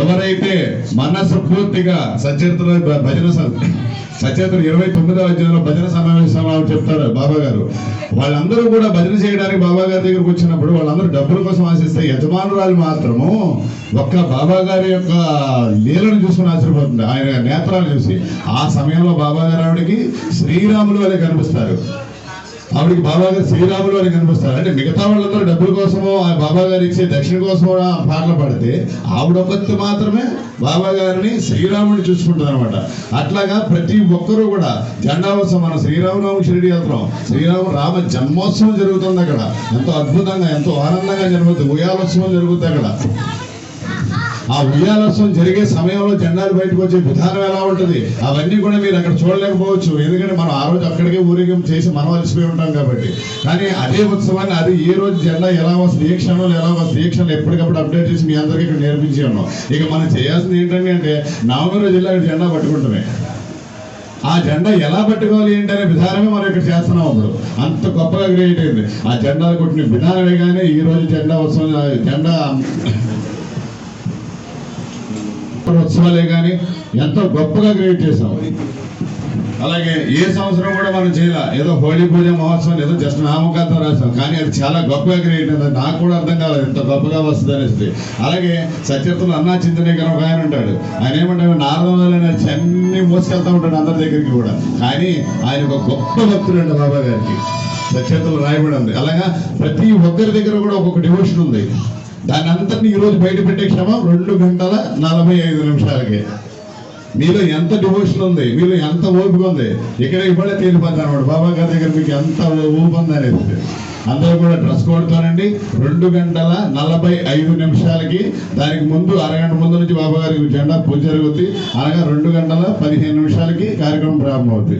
ఎవరైతే మనస్ఫూర్తిగా సచేతన 29వ అధ్యాయంలో భజన సమావేశం చెప్తారు బాబా గారు. వాళ్ళందరూ కూడా భజన చేయడానికి బాబా గారి దగ్గరకు వచ్చినప్పుడు వాళ్ళందరూ డబ్బుల కోసం ఆశిస్తే యజమానురాలు మాత్రము ఒక్క బాబా గారి యొక్క లీలను చూసుకుని ఆశ్చర్యపోతుంది, ఆయన నేత్రాలు చూసి. ఆ సమయంలో బాబా గారు ఆవిడకి శ్రీరాములు వలె కనిపిస్తారు. ఆవిడికి బాబా గారు శ్రీరాములు అని కనిపిస్తారు. అంటే మిగతా వాళ్ళందరూ డబ్బుల కోసమో ఆ బాబా గారు ఇచ్చే దక్షిణ కోసమో పాటలు పడితే ఆవిడొక్కతి మాత్రమే బాబా గారిని శ్రీరాముడిని చూసుకుంటుంది అనమాట. అట్లాగా ప్రతి ఒక్కరూ కూడా జెండాోత్సవం, మన శ్రీరామనవమి షిరిడి వెళ్తున్నాం, రామ జన్మోత్సవం జరుగుతుంది అక్కడ. ఎంతో అద్భుతంగా ఎంతో ఆనందంగా జరుగుతుంది. ఉయ్యాలోత్సవం జరుగుతుంది అక్కడ. ఆ ఉయ్యాలోత్సవం జరిగే సమయంలో జెండాలు బయటకు వచ్చే విధానం ఎలా ఉంటుంది అవన్నీ కూడా మీరు అక్కడ చూడలేకపోవచ్చు. ఎందుకంటే మనం ఆ రోజు అక్కడికే ఊరేగింపు చేసి మనం అలసిపోయి ఉంటాం కాబట్టి. కానీ అదే ఉత్సవాన్ని అది ఏ రోజు జెండా ఎలా వస్తుంది, ఏ క్షణంలో ఎలా వస్తుంది, ఏ క్షణంలో ఎప్పటికప్పుడు అప్డేట్ చేసి మీ అందరికీ ఇక్కడ నేర్పించి ఉన్నాం. ఇక మనం చేయాల్సింది ఏంటంటే నవంబర్ రోజు జిల్లా జెండా పట్టుకుంటామే. ఆ జెండా ఎలా పట్టుకోవాలి ఏంటనే విధానమే మనం ఇక్కడ చేస్తున్నాం. అప్పుడు అంత గొప్పగా క్రియేట్ అయింది. ఆ జెండాలు కొట్టిన విధానమే కానీ ఈ రోజు జెండా ఉత్సవం జెండా ఉత్సవాలే కానీ ఎంతో గొప్పగా క్రియేట్ చేసాం. అలాగే ఏ సంవత్సరం కూడా మనం చేయాల ఏదో హోలీ పూజ మహోత్సవం ఏదో జస్ట్ నామకాంతం రాసాం, కానీ అది చాలా గొప్పగా క్రియేట్ అయింది. నాకు కూడా అర్థం కాలేదు ఎంత గొప్పగా వస్తుంది అనేసి. అలాగే సత్యత్తులు అన్నా చింతనేకర్ ఒక ఆయన ఉంటాడు. ఆయన ఏమంటే నారదములని అన్ని మోసుకెళ్తా ఉంటాడు అందరి దగ్గరికి కూడా. కానీ ఆయన ఒక గొప్ప భక్తుడు అండి బాబా గారికి. సత్యత్తులు రాయబడి ఉంది. అలాగా ప్రతి ఒక్కరి దగ్గర కూడా ఒక్కొక్క డివోషన్ ఉంది. దాన్ని అంతటిని ఈరోజు బయట పెట్టే క్షమం 2:45 మీలో ఎంత డివోషన్ ఉంది, మీలో ఎంత ఓపిక ఉంది, ఇక్కడ ఇప్పుడే తేలిపోతాను అనమాట. బాబా గారి దగ్గర మీకు ఎంత ఊపు ఉంది అనేది. అందరూ కూడా డ్రెస్ కోడ్తోనండి. 2:45 దానికి ముందు అరగంట ముందు నుంచి బాబా గారికి జెండా పూజ జరుగుద్ది. అనగా 2:15 కార్యక్రమం ప్రారంభమవుతుంది.